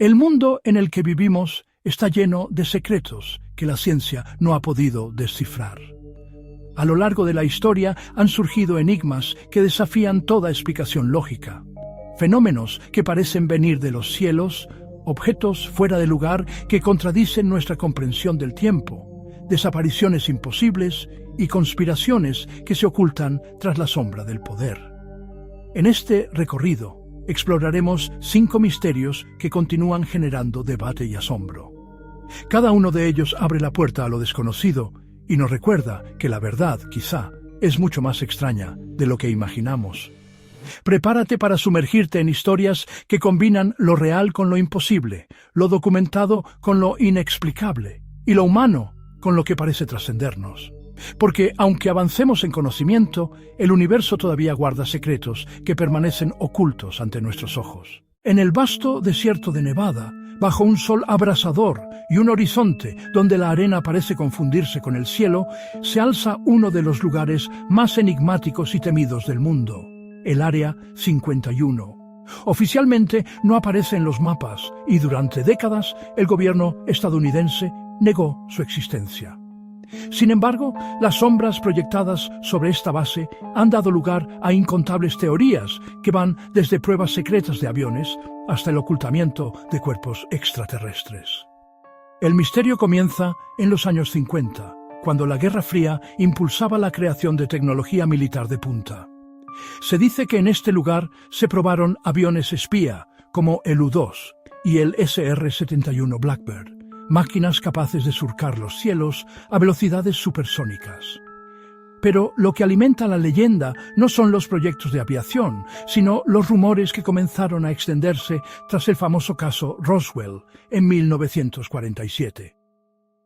El mundo en el que vivimos está lleno de secretos que la ciencia no ha podido descifrar. A lo largo de la historia han surgido enigmas que desafían toda explicación lógica. Fenómenos que parecen venir de los cielos, objetos fuera de lugar que contradicen nuestra comprensión del tiempo, desapariciones imposibles y conspiraciones que se ocultan tras la sombra del poder. En este recorrido exploraremos 5 misterios que continúan generando debate y asombro. Cada uno de ellos abre la puerta a lo desconocido y nos recuerda que la verdad, quizá, es mucho más extraña de lo que imaginamos. Prepárate para sumergirte en historias que combinan lo real con lo imposible, lo documentado con lo inexplicable y lo humano con lo que parece trascendernos. Porque, aunque avancemos en conocimiento, el universo todavía guarda secretos que permanecen ocultos ante nuestros ojos. En el vasto desierto de Nevada, bajo un sol abrasador y un horizonte donde la arena parece confundirse con el cielo, se alza uno de los lugares más enigmáticos y temidos del mundo, el Área 51. Oficialmente no aparece en los mapas y durante décadas el gobierno estadounidense negó su existencia. Sin embargo, las sombras proyectadas sobre esta base han dado lugar a incontables teorías que van desde pruebas secretas de aviones hasta el ocultamiento de cuerpos extraterrestres. El misterio comienza en los años 50, cuando la Guerra Fría impulsaba la creación de tecnología militar de punta. Se dice que en este lugar se probaron aviones espía como el U-2 y el SR-71 Blackbird, máquinas capaces de surcar los cielos a velocidades supersónicas. Pero lo que alimenta la leyenda no son los proyectos de aviación, sino los rumores que comenzaron a extenderse tras el famoso caso Roswell en 1947.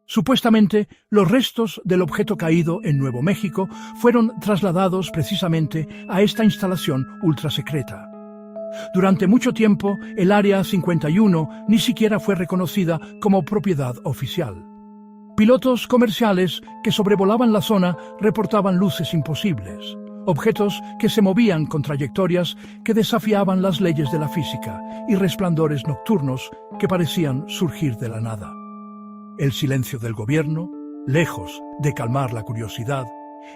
Supuestamente, los restos del objeto caído en Nuevo México fueron trasladados precisamente a esta instalación ultrasecreta. Durante mucho tiempo, el Área 51 ni siquiera fue reconocida como propiedad oficial. Pilotos comerciales que sobrevolaban la zona reportaban luces imposibles, objetos que se movían con trayectorias que desafiaban las leyes de la física y resplandores nocturnos que parecían surgir de la nada. El silencio del gobierno, lejos de calmar la curiosidad,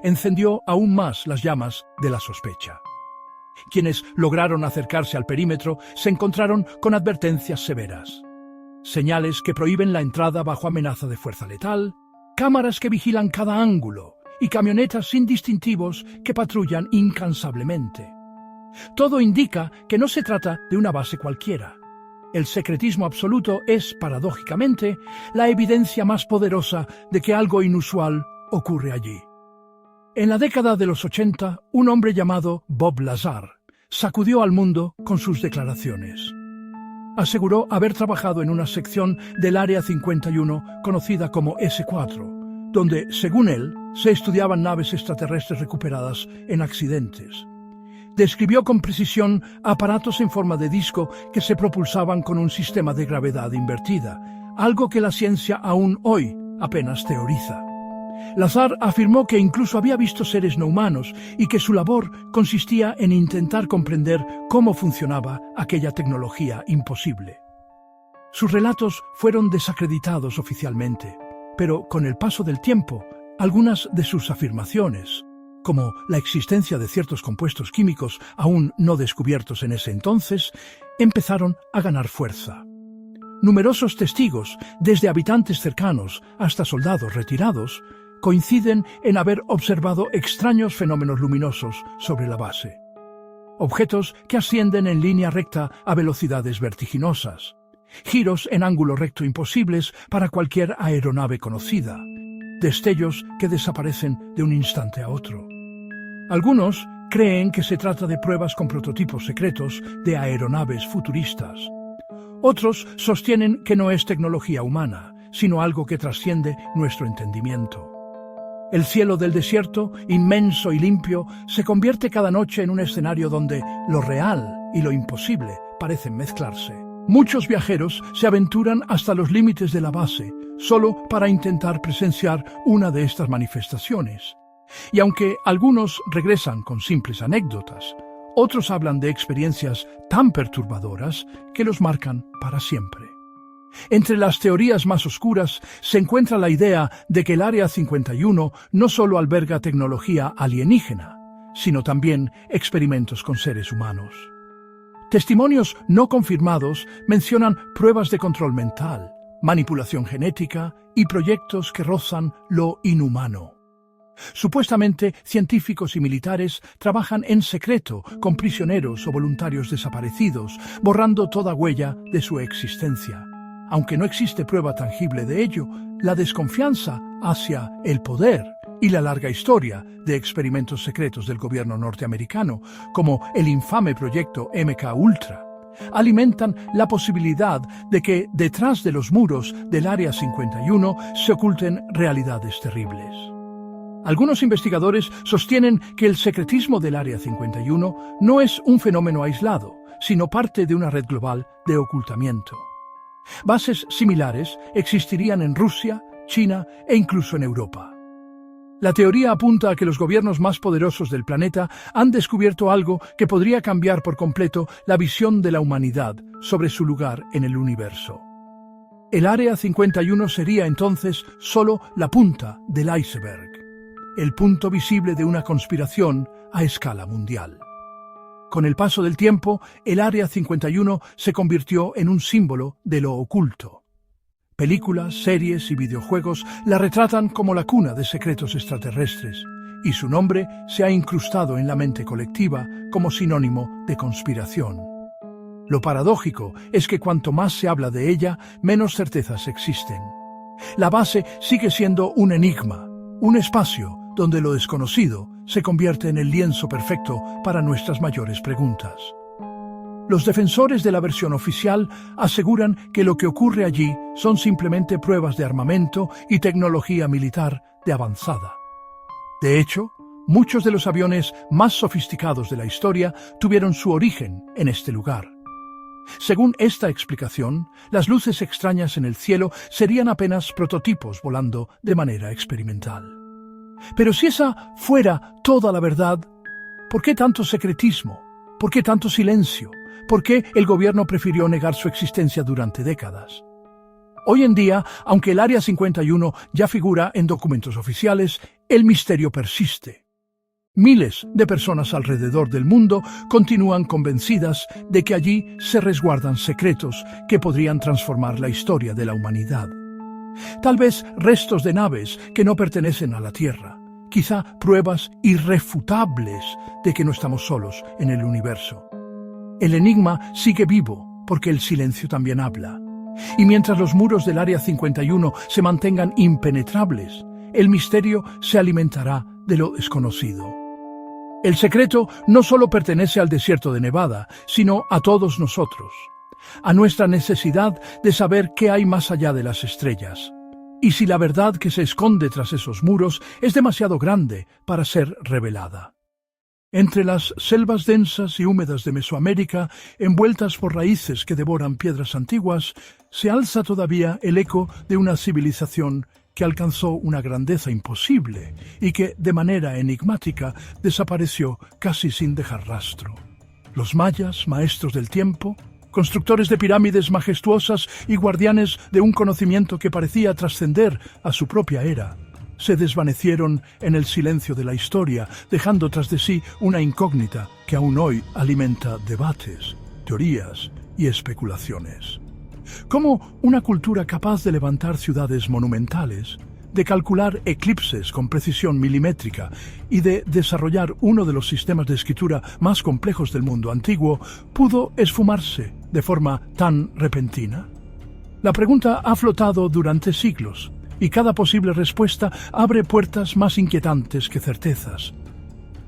encendió aún más las llamas de la sospecha. Quienes lograron acercarse al perímetro se encontraron con advertencias severas. Señales que prohíben la entrada bajo amenaza de fuerza letal, cámaras que vigilan cada ángulo y camionetas sin distintivos que patrullan incansablemente. Todo indica que no se trata de una base cualquiera. El secretismo absoluto es, paradójicamente, la evidencia más poderosa de que algo inusual ocurre allí. En la década de los 80, un hombre llamado Bob Lazar sacudió al mundo con sus declaraciones. Aseguró haber trabajado en una sección del Área 51 conocida como S4, donde, según él, se estudiaban naves extraterrestres recuperadas en accidentes. Describió con precisión aparatos en forma de disco que se propulsaban con un sistema de gravedad invertida, algo que la ciencia aún hoy apenas teoriza. Lazar afirmó que incluso había visto seres no humanos y que su labor consistía en intentar comprender cómo funcionaba aquella tecnología imposible. Sus relatos fueron desacreditados oficialmente, pero con el paso del tiempo, algunas de sus afirmaciones, como la existencia de ciertos compuestos químicos aún no descubiertos en ese entonces, empezaron a ganar fuerza. Numerosos testigos, desde habitantes cercanos hasta soldados retirados, coinciden en haber observado extraños fenómenos luminosos sobre la base. Objetos que ascienden en línea recta a velocidades vertiginosas, giros en ángulo recto imposibles para cualquier aeronave conocida, destellos que desaparecen de un instante a otro. Algunos creen que se trata de pruebas con prototipos secretos de aeronaves futuristas. Otros sostienen que no es tecnología humana, sino algo que trasciende nuestro entendimiento. El cielo del desierto, inmenso y limpio, se convierte cada noche en un escenario donde lo real y lo imposible parecen mezclarse. Muchos viajeros se aventuran hasta los límites de la base, solo para intentar presenciar una de estas manifestaciones. Y aunque algunos regresan con simples anécdotas, otros hablan de experiencias tan perturbadoras que los marcan para siempre. Entre las teorías más oscuras se encuentra la idea de que el Área 51 no solo alberga tecnología alienígena, sino también experimentos con seres humanos. Testimonios no confirmados mencionan pruebas de control mental, manipulación genética y proyectos que rozan lo inhumano. Supuestamente, científicos y militares trabajan en secreto con prisioneros o voluntarios desaparecidos, borrando toda huella de su existencia. Aunque no existe prueba tangible de ello, la desconfianza hacia el poder y la larga historia de experimentos secretos del gobierno norteamericano, como el infame proyecto MKUltra, alimentan la posibilidad de que detrás de los muros del Área 51 se oculten realidades terribles. Algunos investigadores sostienen que el secretismo del Área 51 no es un fenómeno aislado, sino parte de una red global de ocultamiento. Bases similares existirían en Rusia, China e incluso en Europa. La teoría apunta a que los gobiernos más poderosos del planeta han descubierto algo que podría cambiar por completo la visión de la humanidad sobre su lugar en el universo. El Área 51 sería entonces solo la punta del iceberg, el punto visible de una conspiración a escala mundial. Con el paso del tiempo, el Área 51 se convirtió en un símbolo de lo oculto. Películas, series y videojuegos la retratan como la cuna de secretos extraterrestres, y su nombre se ha incrustado en la mente colectiva como sinónimo de conspiración. Lo paradójico es que cuanto más se habla de ella, menos certezas existen. La base sigue siendo un enigma, un espacio donde lo desconocido se convierte en el lienzo perfecto para nuestras mayores preguntas. Los defensores de la versión oficial aseguran que lo que ocurre allí son simplemente pruebas de armamento y tecnología militar de avanzada. De hecho, muchos de los aviones más sofisticados de la historia tuvieron su origen en este lugar. Según esta explicación, las luces extrañas en el cielo serían apenas prototipos volando de manera experimental. Pero si esa fuera toda la verdad, ¿por qué tanto secretismo? ¿Por qué tanto silencio? ¿Por qué el gobierno prefirió negar su existencia durante décadas? Hoy en día, aunque el Área 51 ya figura en documentos oficiales, el misterio persiste. Miles de personas alrededor del mundo continúan convencidas de que allí se resguardan secretos que podrían transformar la historia de la humanidad. Tal vez restos de naves que no pertenecen a la Tierra, quizá pruebas irrefutables de que no estamos solos en el universo. El enigma sigue vivo porque el silencio también habla. Y mientras los muros del Área 51 se mantengan impenetrables, el misterio se alimentará de lo desconocido. El secreto no solo pertenece al desierto de Nevada, sino a todos nosotros, a nuestra necesidad de saber qué hay más allá de las estrellas, y si la verdad que se esconde tras esos muros es demasiado grande para ser revelada. Entre las selvas densas y húmedas de Mesoamérica, envueltas por raíces que devoran piedras antiguas, se alza todavía el eco de una civilización que alcanzó una grandeza imposible y que, de manera enigmática, desapareció casi sin dejar rastro. Los mayas, maestros del tiempo, constructores de pirámides majestuosas y guardianes de un conocimiento que parecía trascender a su propia era, se desvanecieron en el silencio de la historia, dejando tras de sí una incógnita que aún hoy alimenta debates, teorías y especulaciones. ¿Cómo una cultura capaz de levantar ciudades monumentales, de calcular eclipses con precisión milimétrica y de desarrollar uno de los sistemas de escritura más complejos del mundo antiguo, pudo esfumarse de forma tan repentina? La pregunta ha flotado durante siglos, y cada posible respuesta abre puertas más inquietantes que certezas.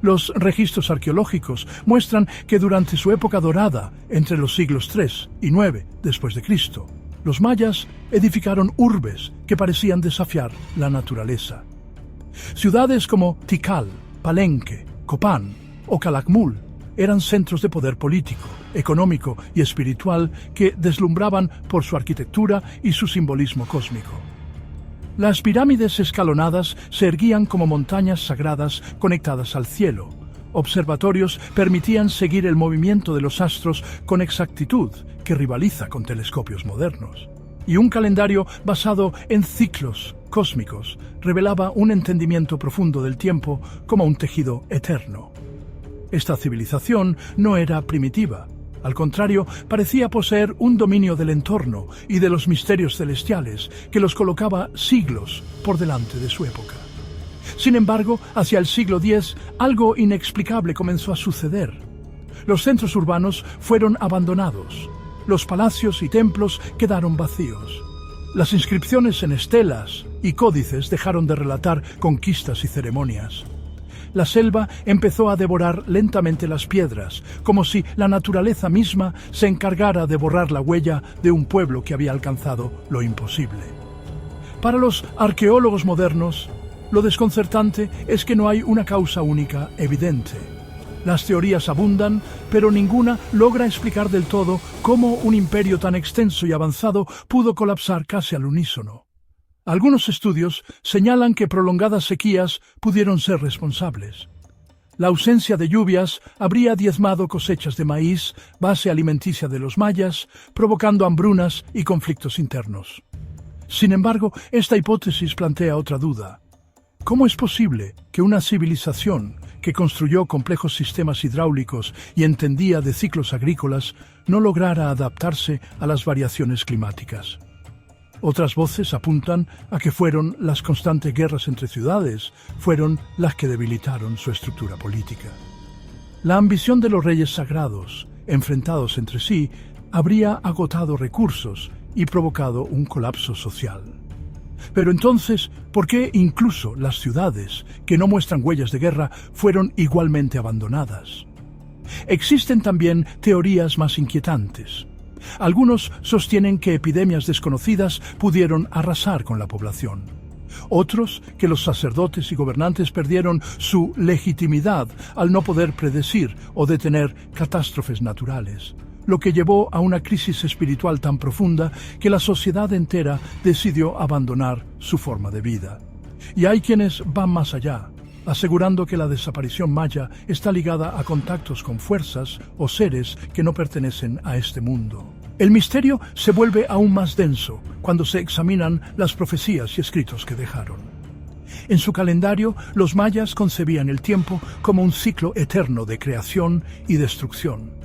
Los registros arqueológicos muestran que durante su época dorada, entre los siglos III y IX después de Cristo, los mayas edificaron urbes que parecían desafiar la naturaleza. Ciudades como Tikal, Palenque, Copán o Calakmul eran centros de poder político, económico y espiritual que deslumbraban por su arquitectura y su simbolismo cósmico. Las pirámides escalonadas se erguían como montañas sagradas conectadas al cielo. Observatorios permitían seguir el movimiento de los astros con exactitud que rivaliza con telescopios modernos. y un calendario basado en ciclos cósmicos revelaba un entendimiento profundo del tiempo como un tejido eterno. Esta civilización no era primitiva. Al contrario, parecía poseer un dominio del entorno y de los misterios celestiales que los colocaba siglos por delante de su época. Sin embargo, hacia el siglo X, algo inexplicable comenzó a suceder. Los centros urbanos fueron abandonados. Los palacios y templos quedaron vacíos. Las inscripciones en estelas y códices dejaron de relatar conquistas y ceremonias. La selva empezó a devorar lentamente las piedras, como si la naturaleza misma se encargara de borrar la huella de un pueblo que había alcanzado lo imposible. Para los arqueólogos modernos, lo desconcertante es que no hay una causa única evidente. Las teorías abundan, pero ninguna logra explicar del todo cómo un imperio tan extenso y avanzado pudo colapsar casi al unísono. Algunos estudios señalan que prolongadas sequías pudieron ser responsables. La ausencia de lluvias habría diezmado cosechas de maíz, base alimenticia de los mayas, provocando hambrunas y conflictos internos. Sin embargo, esta hipótesis plantea otra duda. ¿Cómo es posible que una civilización que construyó complejos sistemas hidráulicos y entendía de ciclos agrícolas no lograra adaptarse a las variaciones climáticas? Otras voces apuntan a que fueron las constantes guerras entre ciudades, fueron las que debilitaron su estructura política. La ambición de los reyes sagrados, enfrentados entre sí, habría agotado recursos y provocado un colapso social. Pero entonces, ¿por qué incluso las ciudades, que no muestran huellas de guerra, fueron igualmente abandonadas? Existen también teorías más inquietantes. Algunos sostienen que epidemias desconocidas pudieron arrasar con la población. Otros, que los sacerdotes y gobernantes perdieron su legitimidad al no poder predecir o detener catástrofes naturales, lo que llevó a una crisis espiritual tan profunda que la sociedad entera decidió abandonar su forma de vida. Y hay quienes van más allá, asegurando que la desaparición maya está ligada a contactos con fuerzas o seres que no pertenecen a este mundo. El misterio se vuelve aún más denso cuando se examinan las profecías y escritos que dejaron. En su calendario, los mayas concebían el tiempo como un ciclo eterno de creación y destrucción.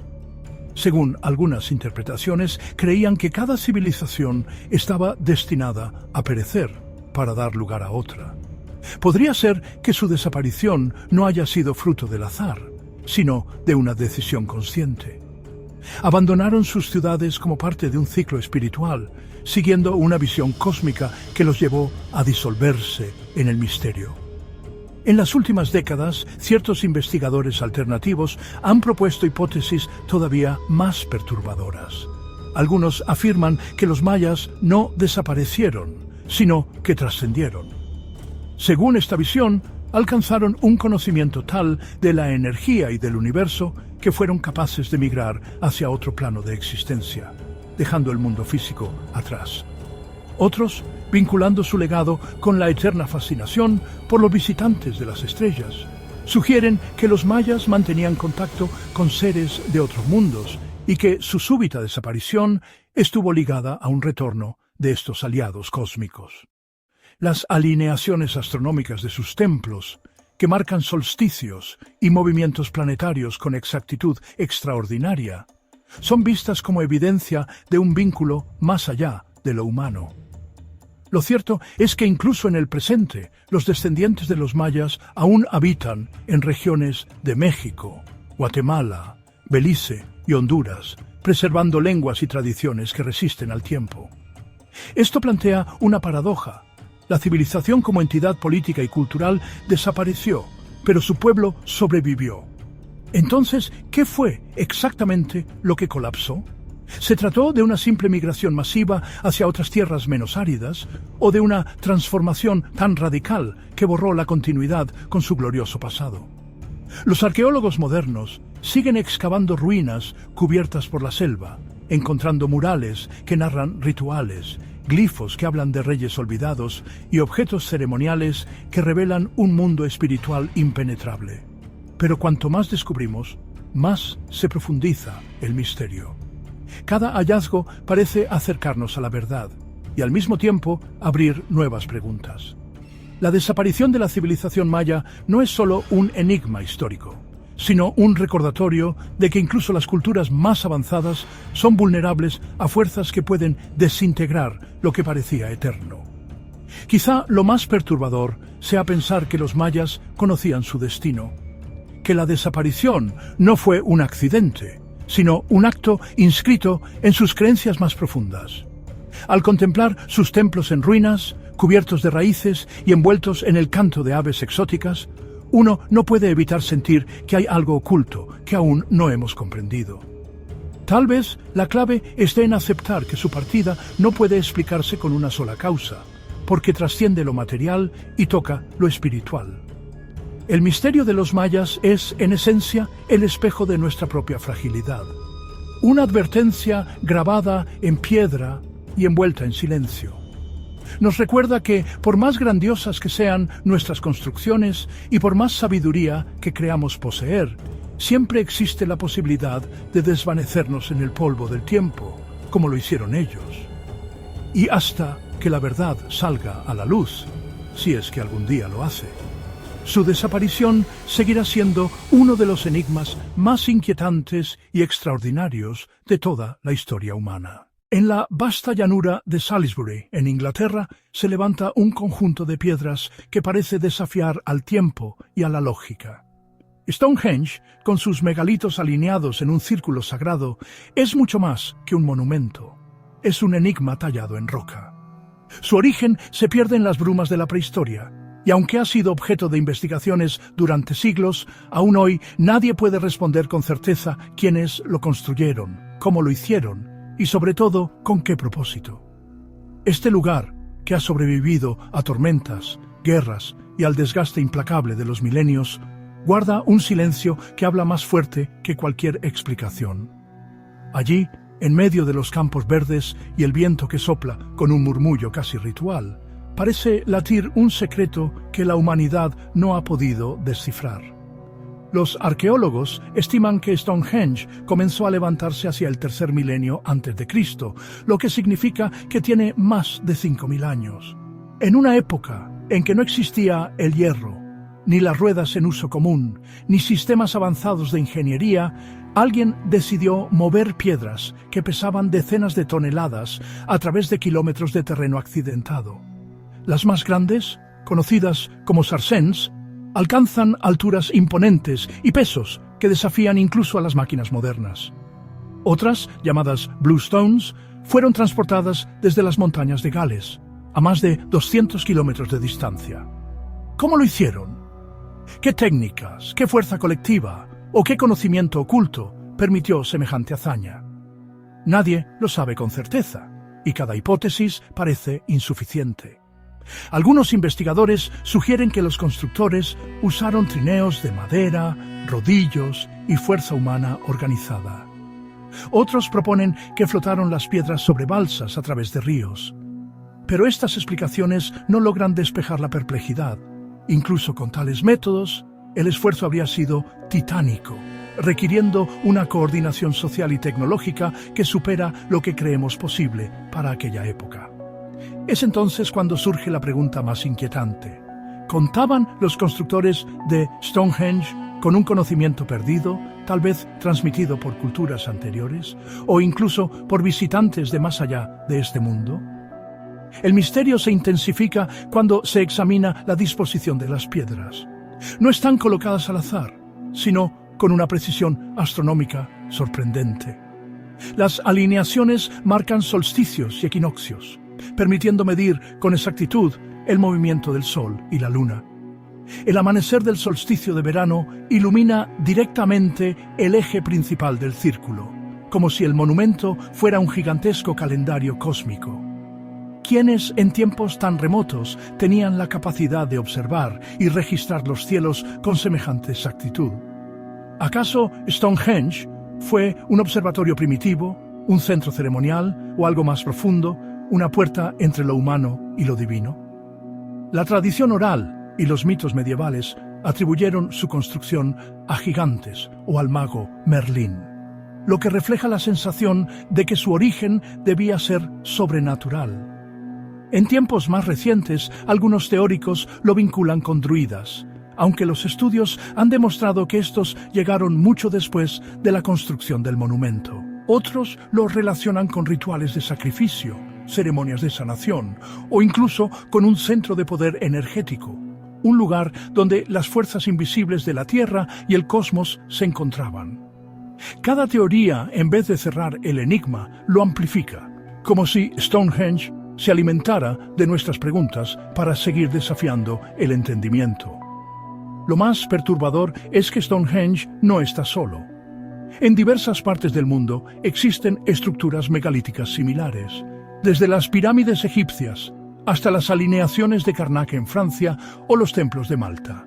Según algunas interpretaciones, creían que cada civilización estaba destinada a perecer para dar lugar a otra. Podría ser que su desaparición no haya sido fruto del azar, sino de una decisión consciente. Abandonaron sus ciudades como parte de un ciclo espiritual, siguiendo una visión cósmica que los llevó a disolverse en el misterio. En las últimas décadas, ciertos investigadores alternativos han propuesto hipótesis todavía más perturbadoras. Algunos afirman que los mayas no desaparecieron, sino que trascendieron. Según esta visión, alcanzaron un conocimiento tal de la energía y del universo que fueron capaces de migrar hacia otro plano de existencia, dejando el mundo físico atrás. Otros, vinculando su legado con la eterna fascinación por los visitantes de las estrellas, sugieren que los mayas mantenían contacto con seres de otros mundos y que su súbita desaparición estuvo ligada a un retorno de estos aliados cósmicos. Las alineaciones astronómicas de sus templos, que marcan solsticios y movimientos planetarios con exactitud extraordinaria, son vistas como evidencia de un vínculo más allá de lo humano. Lo cierto es que incluso en el presente, los descendientes de los mayas aún habitan en regiones de México, Guatemala, Belice y Honduras, preservando lenguas y tradiciones que resisten al tiempo. Esto plantea una paradoja. La civilización como entidad política y cultural desapareció, pero su pueblo sobrevivió. Entonces, ¿qué fue exactamente lo que colapsó? ¿Se trató de una simple migración masiva hacia otras tierras menos áridas o de una transformación tan radical que borró la continuidad con su glorioso pasado? Los arqueólogos modernos siguen excavando ruinas cubiertas por la selva, encontrando murales que narran rituales, glifos que hablan de reyes olvidados y objetos ceremoniales que revelan un mundo espiritual impenetrable. Pero cuanto más descubrimos, más se profundiza el misterio. Cada hallazgo parece acercarnos a la verdad, y al mismo tiempo abrir nuevas preguntas. La desaparición de la civilización maya no es solo un enigma histórico, sino un recordatorio de que incluso las culturas más avanzadas son vulnerables a fuerzas que pueden desintegrar lo que parecía eterno. Quizá lo más perturbador sea pensar que los mayas conocían su destino, que la desaparición no fue un accidente, sino un acto inscrito en sus creencias más profundas. Al contemplar sus templos en ruinas, cubiertos de raíces y envueltos en el canto de aves exóticas, uno no puede evitar sentir que hay algo oculto que aún no hemos comprendido. Tal vez la clave esté en aceptar que su partida no puede explicarse con una sola causa, porque trasciende lo material y toca lo espiritual. El misterio de los mayas es, en esencia, el espejo de nuestra propia fragilidad. Una advertencia grabada en piedra y envuelta en silencio. Nos recuerda que, por más grandiosas que sean nuestras construcciones y por más sabiduría que creamos poseer, siempre existe la posibilidad de desvanecernos en el polvo del tiempo, como lo hicieron ellos. Y hasta que la verdad salga a la luz, si es que algún día lo hace, su desaparición seguirá siendo uno de los enigmas más inquietantes y extraordinarios de toda la historia humana. En la vasta llanura de Salisbury, en Inglaterra, se levanta un conjunto de piedras que parece desafiar al tiempo y a la lógica. Stonehenge, con sus megalitos alineados en un círculo sagrado, es mucho más que un monumento. Es un enigma tallado en roca. Su origen se pierde en las brumas de la prehistoria, y aunque ha sido objeto de investigaciones durante siglos, aún hoy nadie puede responder con certeza quiénes lo construyeron, cómo lo hicieron y sobre todo con qué propósito. Este lugar, que ha sobrevivido a tormentas, guerras y al desgaste implacable de los milenios, guarda un silencio que habla más fuerte que cualquier explicación. Allí, en medio de los campos verdes y el viento que sopla con un murmullo casi ritual, parece latir un secreto que la humanidad no ha podido descifrar. Los arqueólogos estiman que Stonehenge comenzó a levantarse hacia el tercer milenio antes de Cristo, lo que significa que tiene más de 5.000 años. En una época en que no existía el hierro, ni las ruedas en uso común, ni sistemas avanzados de ingeniería, alguien decidió mover piedras que pesaban decenas de toneladas a través de kilómetros de terreno accidentado. Las más grandes, conocidas como sarséns, alcanzan alturas imponentes y pesos que desafían incluso a las máquinas modernas. Otras, llamadas bluestones, fueron transportadas desde las montañas de Gales, a más de 200 kilómetros de distancia. ¿Cómo lo hicieron? ¿Qué técnicas, qué fuerza colectiva o qué conocimiento oculto permitió semejante hazaña? Nadie lo sabe con certeza, y cada hipótesis parece insuficiente. Algunos investigadores sugieren que los constructores usaron trineos de madera, rodillos y fuerza humana organizada. Otros proponen que flotaron las piedras sobre balsas a través de ríos. Pero estas explicaciones no logran despejar la perplejidad. Incluso con tales métodos, el esfuerzo habría sido titánico, requiriendo una coordinación social y tecnológica que supera lo que creemos posible para aquella época. Es entonces cuando surge la pregunta más inquietante. ¿Contaban los constructores de Stonehenge con un conocimiento perdido, tal vez transmitido por culturas anteriores, o incluso por visitantes de más allá de este mundo? El misterio se intensifica cuando se examina la disposición de las piedras. No están colocadas al azar, sino con una precisión astronómica sorprendente. Las alineaciones marcan solsticios y equinoccios, permitiendo medir con exactitud el movimiento del Sol y la Luna. El amanecer del solsticio de verano ilumina directamente el eje principal del círculo, como si el monumento fuera un gigantesco calendario cósmico. ¿Quiénes en tiempos tan remotos tenían la capacidad de observar y registrar los cielos con semejante exactitud? ¿Acaso Stonehenge fue un observatorio primitivo, un centro ceremonial o algo más profundo, una puerta entre lo humano y lo divino? La tradición oral y los mitos medievales atribuyeron su construcción a gigantes o al mago Merlín, lo que refleja la sensación de que su origen debía ser sobrenatural. En tiempos más recientes, algunos teóricos lo vinculan con druidas, aunque los estudios han demostrado que estos llegaron mucho después de la construcción del monumento. Otros lo relacionan con rituales de sacrificio, ceremonias de sanación o incluso con un centro de poder energético, un lugar donde las fuerzas invisibles de la Tierra y el cosmos se encontraban. Cada teoría, en vez de cerrar el enigma, lo amplifica, como si Stonehenge se alimentara de nuestras preguntas para seguir desafiando el entendimiento. Lo más perturbador es que Stonehenge no está solo. En diversas partes del mundo existen estructuras megalíticas similares, desde las pirámides egipcias hasta las alineaciones de Karnak en Francia o los templos de Malta.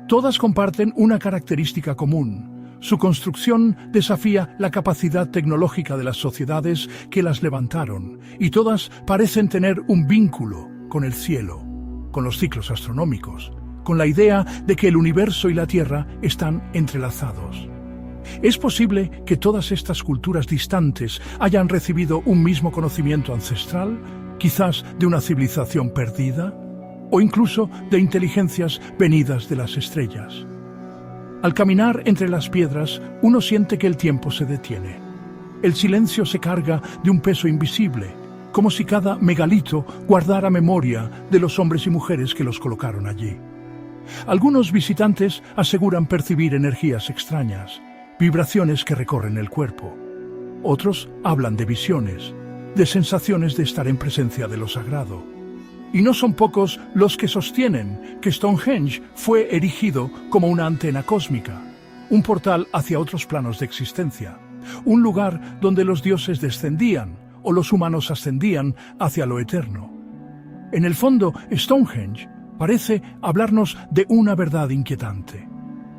Todas comparten una característica común: su construcción desafía la capacidad tecnológica de las sociedades que las levantaron, y todas parecen tener un vínculo con el cielo, con los ciclos astronómicos, con la idea de que el universo y la Tierra están entrelazados. ¿Es posible que todas estas culturas distantes hayan recibido un mismo conocimiento ancestral, quizás de una civilización perdida, o incluso de inteligencias venidas de las estrellas? Al caminar entre las piedras, uno siente que el tiempo se detiene. El silencio se carga de un peso invisible, como si cada megalito guardara memoria de los hombres y mujeres que los colocaron allí. Algunos visitantes aseguran percibir energías extrañas, vibraciones que recorren el cuerpo. Otros hablan de visiones, de sensaciones de estar en presencia de lo sagrado. Y no son pocos los que sostienen que Stonehenge fue erigido como una antena cósmica, un portal hacia otros planos de existencia, un lugar donde los dioses descendían o los humanos ascendían hacia lo eterno. En el fondo, Stonehenge parece hablarnos de una verdad inquietante: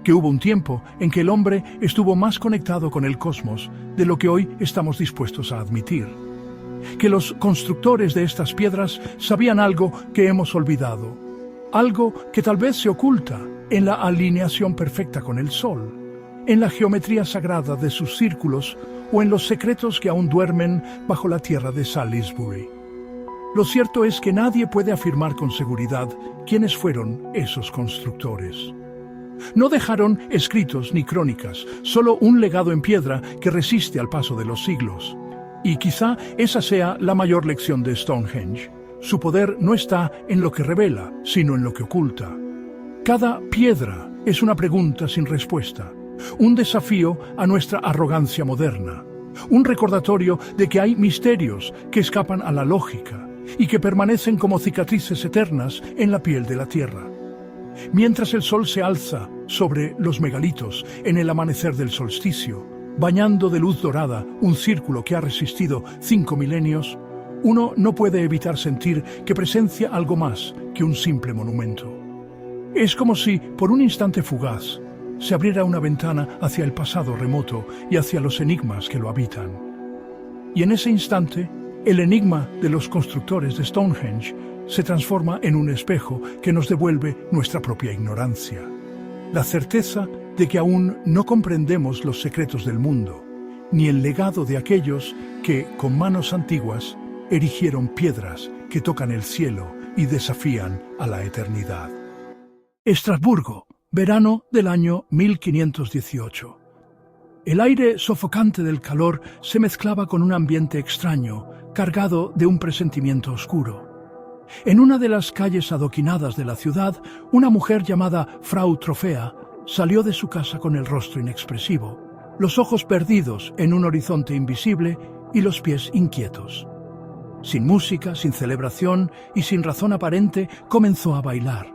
que hubo un tiempo en que el hombre estuvo más conectado con el cosmos de lo que hoy estamos dispuestos a admitir. Que los constructores de estas piedras sabían algo que hemos olvidado, algo que tal vez se oculta en la alineación perfecta con el Sol, en la geometría sagrada de sus círculos o en los secretos que aún duermen bajo la tierra de Salisbury. Lo cierto es que nadie puede afirmar con seguridad quiénes fueron esos constructores. No dejaron escritos ni crónicas, solo un legado en piedra que resiste al paso de los siglos. Y quizá esa sea la mayor lección de Stonehenge. Su poder no está en lo que revela, sino en lo que oculta. Cada piedra es una pregunta sin respuesta, un desafío a nuestra arrogancia moderna, un recordatorio de que hay misterios que escapan a la lógica y que permanecen como cicatrices eternas en la piel de la tierra. Mientras el sol se alza sobre los megalitos en el amanecer del solsticio, bañando de luz dorada un círculo que ha resistido 5 milenios, uno no puede evitar sentir que presencia algo más que un simple monumento. Es como si, por un instante fugaz, se abriera una ventana hacia el pasado remoto y hacia los enigmas que lo habitan. Y en ese instante, el enigma de los constructores de Stonehenge se transforma en un espejo que nos devuelve nuestra propia ignorancia. La certeza de que aún no comprendemos los secretos del mundo, ni el legado de aquellos que, con manos antiguas, erigieron piedras que tocan el cielo y desafían a la eternidad. Estrasburgo, verano del año 1518. El aire sofocante del calor se mezclaba con un ambiente extraño, cargado de un presentimiento oscuro. En una de las calles adoquinadas de la ciudad, una mujer llamada Frau Trofea salió de su casa con el rostro inexpresivo, los ojos perdidos en un horizonte invisible y los pies inquietos. Sin música, sin celebración y sin razón aparente, comenzó a bailar.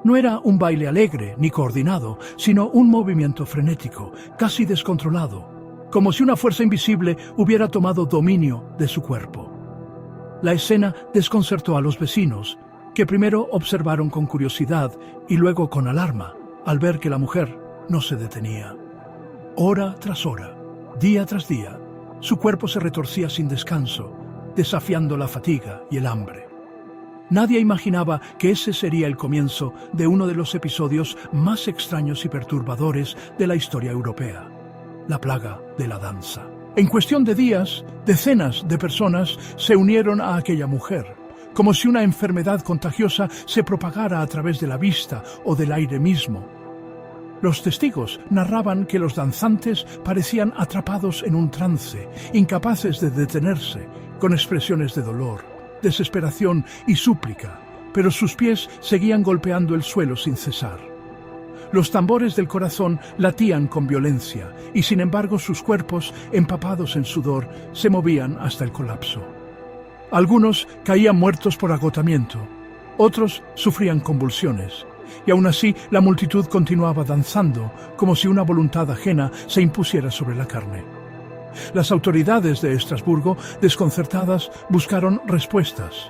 No era un baile alegre ni coordinado, sino un movimiento frenético, casi descontrolado, como si una fuerza invisible hubiera tomado dominio de su cuerpo. La escena desconcertó a los vecinos, que primero observaron con curiosidad y luego con alarma, al ver que la mujer no se detenía. Hora tras hora, día tras día, su cuerpo se retorcía sin descanso, desafiando la fatiga y el hambre. Nadie imaginaba que ese sería el comienzo de uno de los episodios más extraños y perturbadores de la historia europea: la plaga de la danza. En cuestión de días, decenas de personas se unieron a aquella mujer, como si una enfermedad contagiosa se propagara a través de la vista o del aire mismo. Los testigos narraban que los danzantes parecían atrapados en un trance, incapaces de detenerse, con expresiones de dolor, desesperación y súplica, pero sus pies seguían golpeando el suelo sin cesar. Los tambores del corazón latían con violencia y, sin embargo, sus cuerpos, empapados en sudor, se movían hasta el colapso. Algunos caían muertos por agotamiento, otros sufrían convulsiones, y aún así la multitud continuaba danzando, como si una voluntad ajena se impusiera sobre la carne. Las autoridades de Estrasburgo, desconcertadas, buscaron respuestas.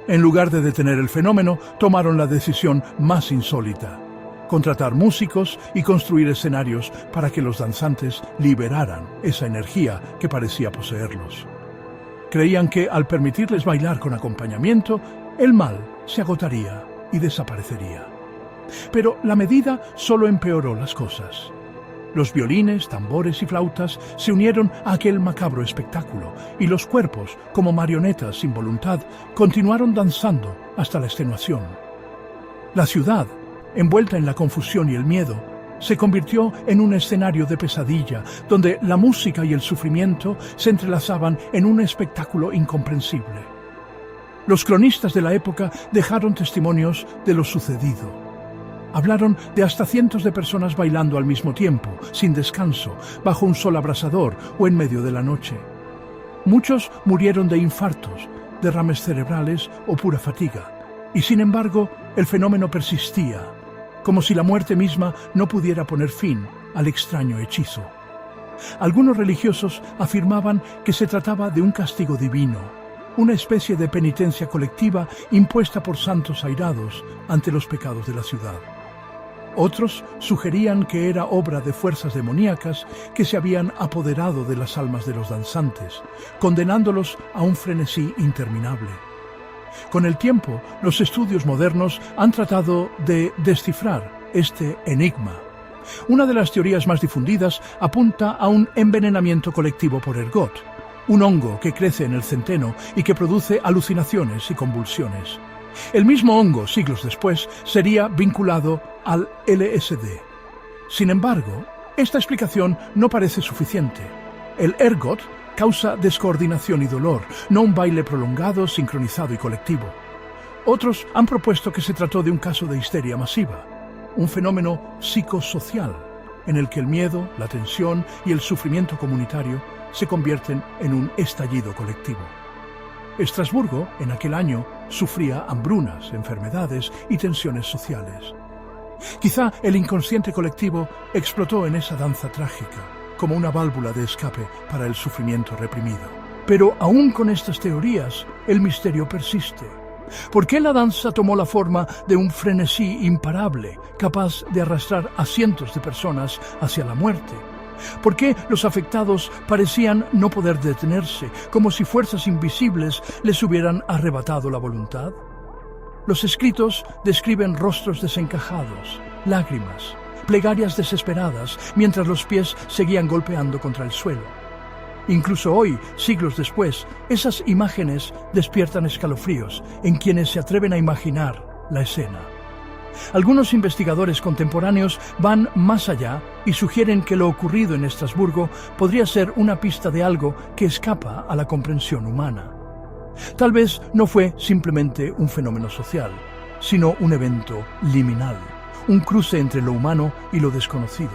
En lugar de detener el fenómeno, tomaron la decisión más insólita: contratar músicos y construir escenarios para que los danzantes liberaran esa energía que parecía poseerlos. Creían que, al permitirles bailar con acompañamiento, el mal se agotaría y desaparecería. Pero la medida solo empeoró las cosas. Los violines, tambores y flautas se unieron a aquel macabro espectáculo, y los cuerpos, como marionetas sin voluntad, continuaron danzando hasta la extenuación. La ciudad, envuelta en la confusión y el miedo, se convirtió en un escenario de pesadilla, donde la música y el sufrimiento se entrelazaban en un espectáculo incomprensible. Los cronistas de la época dejaron testimonios de lo sucedido. Hablaron de hasta cientos de personas bailando al mismo tiempo, sin descanso, bajo un sol abrasador o en medio de la noche. Muchos murieron de infartos, derrames cerebrales o pura fatiga, y sin embargo el fenómeno persistía, como si la muerte misma no pudiera poner fin al extraño hechizo. Algunos religiosos afirmaban que se trataba de un castigo divino, una especie de penitencia colectiva impuesta por santos airados ante los pecados de la ciudad. Otros sugerían que era obra de fuerzas demoníacas que se habían apoderado de las almas de los danzantes, condenándolos a un frenesí interminable. Con el tiempo, los estudios modernos han tratado de descifrar este enigma. Una de las teorías más difundidas apunta a un envenenamiento colectivo por ergot, un hongo que crece en el centeno y que produce alucinaciones y convulsiones. El mismo hongo, siglos después, sería vinculado al LSD. Sin embargo, esta explicación no parece suficiente. El ergot causa descoordinación y dolor, no un baile prolongado, sincronizado y colectivo. Otros han propuesto que se trató de un caso de histeria masiva, un fenómeno psicosocial, en el que el miedo, la tensión y el sufrimiento comunitario se convierten en un estallido colectivo. Estrasburgo, en aquel año, sufría hambrunas, enfermedades y tensiones sociales. Quizá el inconsciente colectivo explotó en esa danza trágica, como una válvula de escape para el sufrimiento reprimido. Pero aún con estas teorías, el misterio persiste. ¿Por qué la danza tomó la forma de un frenesí imparable, capaz de arrastrar a cientos de personas hacia la muerte? ¿Por qué los afectados parecían no poder detenerse, como si fuerzas invisibles les hubieran arrebatado la voluntad? Los escritos describen rostros desencajados, lágrimas, plegarias desesperadas, mientras los pies seguían golpeando contra el suelo. Incluso hoy, siglos después, esas imágenes despiertan escalofríos en quienes se atreven a imaginar la escena. Algunos investigadores contemporáneos van más allá y sugieren que lo ocurrido en Estrasburgo podría ser una pista de algo que escapa a la comprensión humana. Tal vez no fue simplemente un fenómeno social, sino un evento liminal, un cruce entre lo humano y lo desconocido,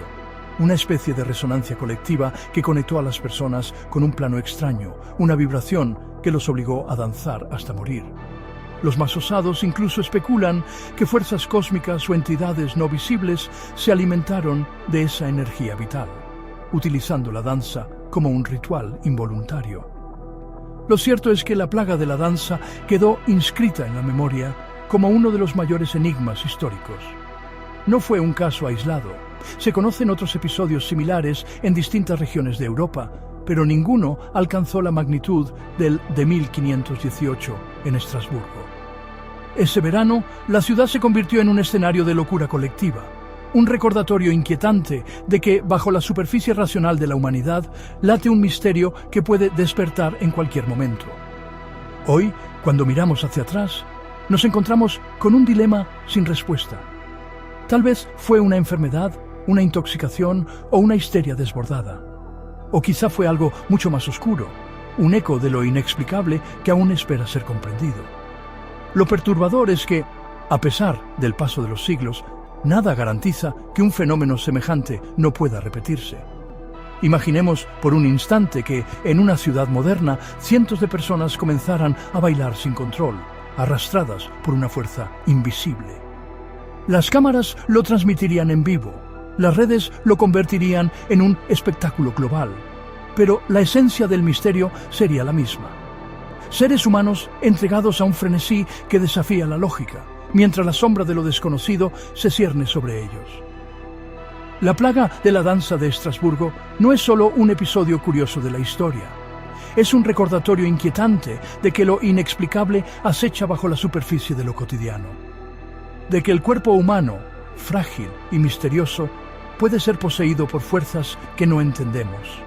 una especie de resonancia colectiva que conectó a las personas con un plano extraño, una vibración que los obligó a danzar hasta morir. Los más osados incluso especulan que fuerzas cósmicas o entidades no visibles se alimentaron de esa energía vital, utilizando la danza como un ritual involuntario. Lo cierto es que la plaga de la danza quedó inscrita en la memoria como uno de los mayores enigmas históricos. No fue un caso aislado. Se conocen otros episodios similares en distintas regiones de Europa, pero ninguno alcanzó la magnitud del de 1518 en Estrasburgo. Ese verano, la ciudad se convirtió en un escenario de locura colectiva, un recordatorio inquietante de que, bajo la superficie racional de la humanidad, late un misterio que puede despertar en cualquier momento. Hoy, cuando miramos hacia atrás, nos encontramos con un dilema sin respuesta. Tal vez fue una enfermedad, una intoxicación o una histeria desbordada. O quizá fue algo mucho más oscuro, un eco de lo inexplicable que aún espera ser comprendido. Lo perturbador es que, a pesar del paso de los siglos, nada garantiza que un fenómeno semejante no pueda repetirse. Imaginemos por un instante que, en una ciudad moderna, cientos de personas comenzaran a bailar sin control, arrastradas por una fuerza invisible. Las cámaras lo transmitirían en vivo, las redes lo convertirían en un espectáculo global, pero la esencia del misterio sería la misma. Seres humanos entregados a un frenesí que desafía la lógica, mientras la sombra de lo desconocido se cierne sobre ellos. La plaga de la danza de Estrasburgo no es solo un episodio curioso de la historia. Es un recordatorio inquietante de que lo inexplicable acecha bajo la superficie de lo cotidiano. De que el cuerpo humano, frágil y misterioso, puede ser poseído por fuerzas que no entendemos.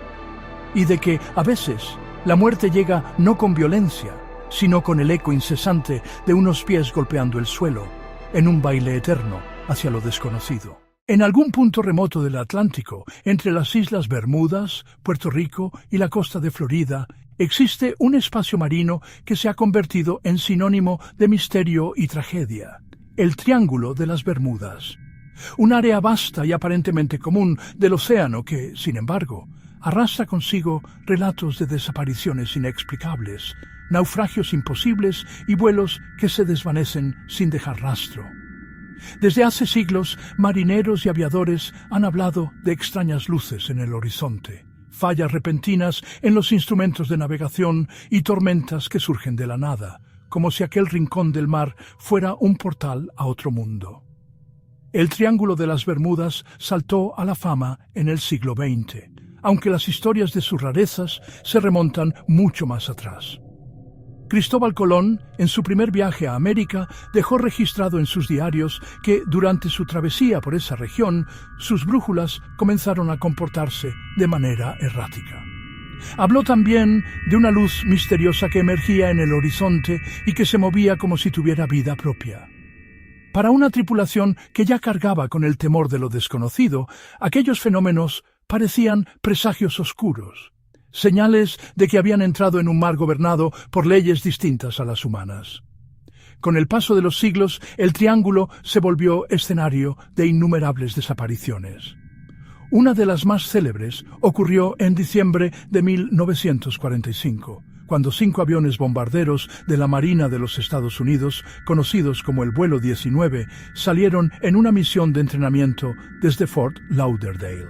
Y de que, a veces, la muerte llega no con violencia, sino con el eco incesante de unos pies golpeando el suelo, en un baile eterno hacia lo desconocido. En algún punto remoto del Atlántico, entre las Islas Bermudas, Puerto Rico y la costa de Florida, existe un espacio marino que se ha convertido en sinónimo de misterio y tragedia: el Triángulo de las Bermudas. Un área vasta y aparentemente común del océano que, sin embargo, arrastra consigo relatos de desapariciones inexplicables, naufragios imposibles y vuelos que se desvanecen sin dejar rastro. Desde hace siglos, marineros y aviadores han hablado de extrañas luces en el horizonte, fallas repentinas en los instrumentos de navegación y tormentas que surgen de la nada, como si aquel rincón del mar fuera un portal a otro mundo. El Triángulo de las Bermudas saltó a la fama en el siglo XX, aunque las historias de sus rarezas se remontan mucho más atrás. Cristóbal Colón, en su primer viaje a América, dejó registrado en sus diarios que, durante su travesía por esa región, sus brújulas comenzaron a comportarse de manera errática. Habló también de una luz misteriosa que emergía en el horizonte y que se movía como si tuviera vida propia. Para una tripulación que ya cargaba con el temor de lo desconocido, aquellos fenómenos parecían presagios oscuros, señales de que habían entrado en un mar gobernado por leyes distintas a las humanas. Con el paso de los siglos, el Triángulo se volvió escenario de innumerables desapariciones. Una de las más célebres ocurrió en diciembre de 1945, cuando 5 aviones bombarderos de la Marina de los Estados Unidos, conocidos como el Vuelo 19, salieron en una misión de entrenamiento desde Fort Lauderdale.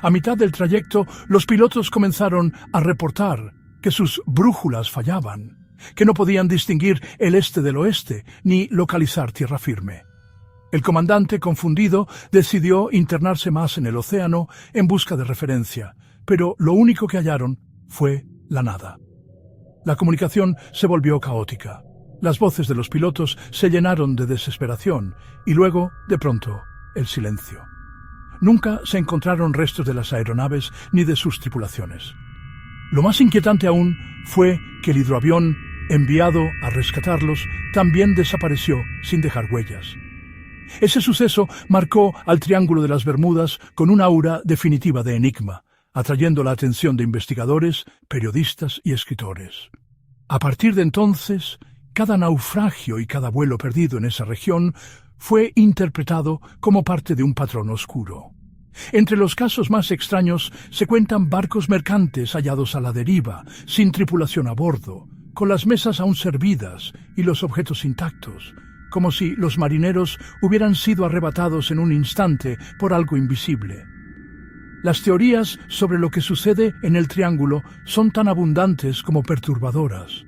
A mitad del trayecto, los pilotos comenzaron a reportar que sus brújulas fallaban, que no podían distinguir el este del oeste, ni localizar tierra firme. El comandante, confundido, decidió internarse más en el océano en busca de referencia, pero lo único que hallaron fue la nada. La comunicación se volvió caótica. Las voces de los pilotos se llenaron de desesperación y luego, de pronto, el silencio. Nunca se encontraron restos de las aeronaves ni de sus tripulaciones. Lo más inquietante aún fue que el hidroavión, enviado a rescatarlos, también desapareció sin dejar huellas. Ese suceso marcó al Triángulo de las Bermudas con una aura definitiva de enigma, atrayendo la atención de investigadores, periodistas y escritores. A partir de entonces, cada naufragio y cada vuelo perdido en esa región fue interpretado como parte de un patrón oscuro. Entre los casos más extraños se cuentan barcos mercantes hallados a la deriva, sin tripulación a bordo, con las mesas aún servidas y los objetos intactos, como si los marineros hubieran sido arrebatados en un instante por algo invisible. Las teorías sobre lo que sucede en el Triángulo son tan abundantes como perturbadoras.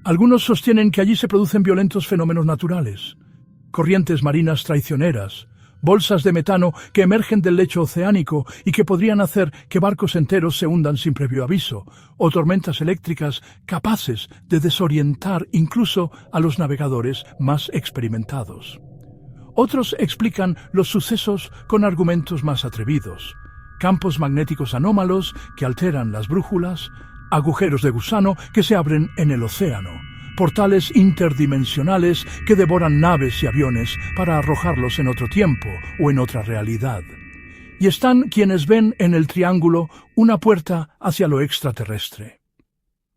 Algunos sostienen que allí se producen violentos fenómenos naturales, corrientes marinas traicioneras, bolsas de metano que emergen del lecho oceánico y que podrían hacer que barcos enteros se hundan sin previo aviso, o tormentas eléctricas capaces de desorientar incluso a los navegadores más experimentados. Otros explican los sucesos con argumentos más atrevidos: campos magnéticos anómalos que alteran las brújulas, agujeros de gusano que se abren en el océano, portales interdimensionales que devoran naves y aviones para arrojarlos en otro tiempo o en otra realidad. Y están quienes ven en el triángulo una puerta hacia lo extraterrestre.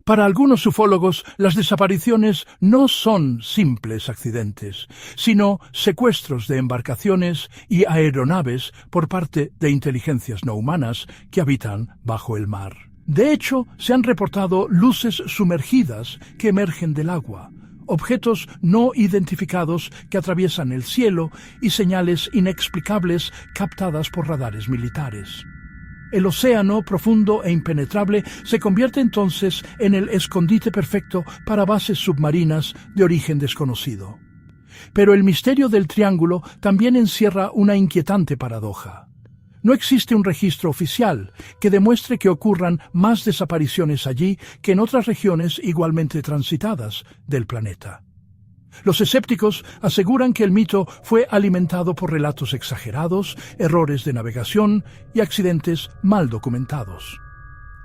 Para algunos ufólogos, las desapariciones no son simples accidentes, sino secuestros de embarcaciones y aeronaves por parte de inteligencias no humanas que habitan bajo el mar. De hecho, se han reportado luces sumergidas que emergen del agua, objetos no identificados que atraviesan el cielo y señales inexplicables captadas por radares militares. El océano profundo e impenetrable se convierte entonces en el escondite perfecto para bases submarinas de origen desconocido. Pero el misterio del triángulo también encierra una inquietante paradoja. No existe un registro oficial que demuestre que ocurran más desapariciones allí que en otras regiones igualmente transitadas del planeta. Los escépticos aseguran que el mito fue alimentado por relatos exagerados, errores de navegación y accidentes mal documentados.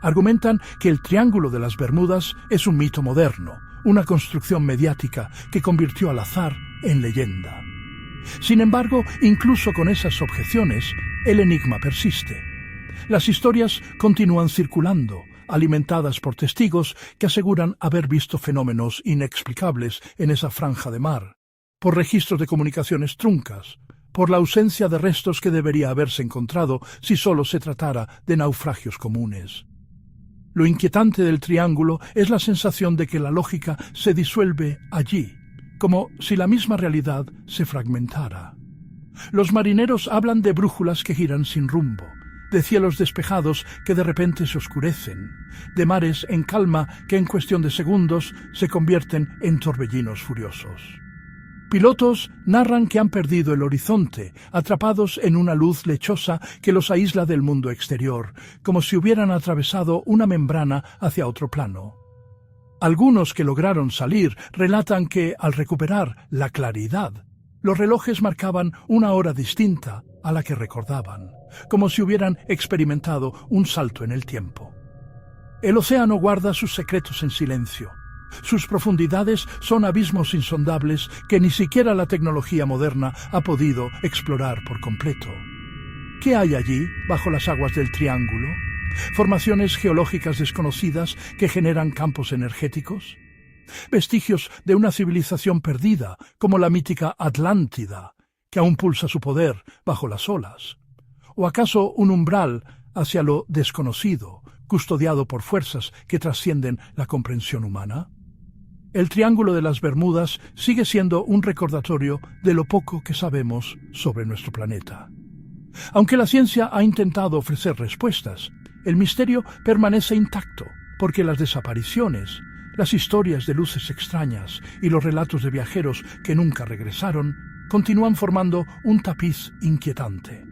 Argumentan que el Triángulo de las Bermudas es un mito moderno, una construcción mediática que convirtió al azar en leyenda. Sin embargo, incluso con esas objeciones, el enigma persiste. Las historias continúan circulando, alimentadas por testigos que aseguran haber visto fenómenos inexplicables en esa franja de mar, por registros de comunicaciones truncas, por la ausencia de restos que debería haberse encontrado si solo se tratara de naufragios comunes. Lo inquietante del triángulo es la sensación de que la lógica se disuelve allí, como si la misma realidad se fragmentara. Los marineros hablan de brújulas que giran sin rumbo, de cielos despejados que de repente se oscurecen, de mares en calma que en cuestión de segundos se convierten en torbellinos furiosos. Pilotos narran que han perdido el horizonte, atrapados en una luz lechosa que los aísla del mundo exterior, como si hubieran atravesado una membrana hacia otro plano. Algunos que lograron salir relatan que, al recuperar la claridad, los relojes marcaban una hora distinta a la que recordaban, como si hubieran experimentado un salto en el tiempo. El océano guarda sus secretos en silencio. Sus profundidades son abismos insondables que ni siquiera la tecnología moderna ha podido explorar por completo. ¿Qué hay allí, bajo las aguas del Triángulo? ¿Formaciones geológicas desconocidas que generan campos energéticos? ¿Vestigios de una civilización perdida, como la mítica Atlántida, que aún pulsa su poder bajo las olas? ¿O acaso un umbral hacia lo desconocido, custodiado por fuerzas que trascienden la comprensión humana? El Triángulo de las Bermudas sigue siendo un recordatorio de lo poco que sabemos sobre nuestro planeta. Aunque la ciencia ha intentado ofrecer respuestas, el misterio permanece intacto, porque las desapariciones, las historias de luces extrañas y los relatos de viajeros que nunca regresaron continúan formando un tapiz inquietante.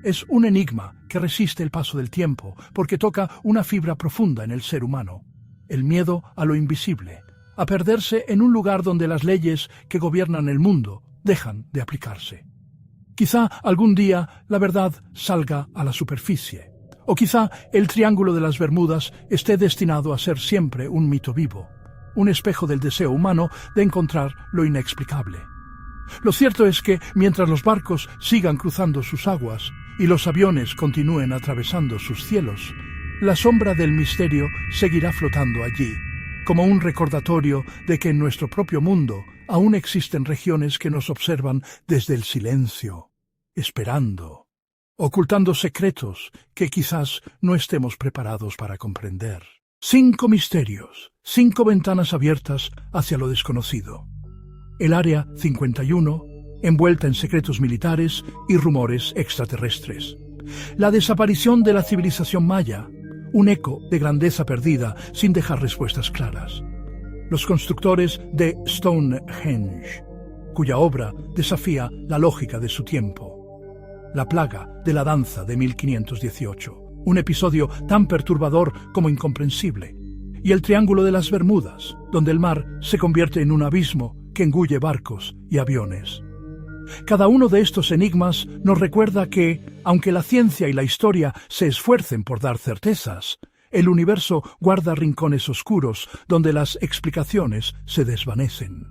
Es un enigma que resiste el paso del tiempo porque toca una fibra profunda en el ser humano, el miedo a lo invisible, a perderse en un lugar donde las leyes que gobiernan el mundo dejan de aplicarse. Quizá algún día la verdad salga a la superficie, o quizá el Triángulo de las Bermudas esté destinado a ser siempre un mito vivo, un espejo del deseo humano de encontrar lo inexplicable. Lo cierto es que, mientras los barcos sigan cruzando sus aguas y los aviones continúen atravesando sus cielos, la sombra del misterio seguirá flotando allí, como un recordatorio de que en nuestro propio mundo aún existen regiones que nos observan desde el silencio, esperando, ocultando secretos que quizás no estemos preparados para comprender. 5 misterios, 5 ventanas abiertas hacia lo desconocido. El Área 51, envuelta en secretos militares y rumores extraterrestres. La desaparición de la civilización maya, un eco de grandeza perdida sin dejar respuestas claras. Los constructores de Stonehenge, cuya obra desafía la lógica de su tiempo. La plaga de la danza de 1518, un episodio tan perturbador como incomprensible. Y el Triángulo de las Bermudas, donde el mar se convierte en un abismo que engulle barcos y aviones. Cada uno de estos enigmas nos recuerda que, aunque la ciencia y la historia se esfuercen por dar certezas, El universo guarda rincones oscuros donde las explicaciones se desvanecen.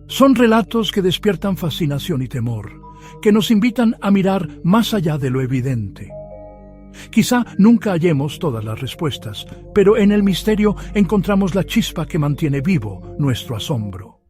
Son relatos que despiertan fascinación y temor, que nos invitan a mirar más allá de lo evidente. Quizá nunca hallemos todas las respuestas, pero en el misterio encontramos la chispa que mantiene vivo nuestro asombro.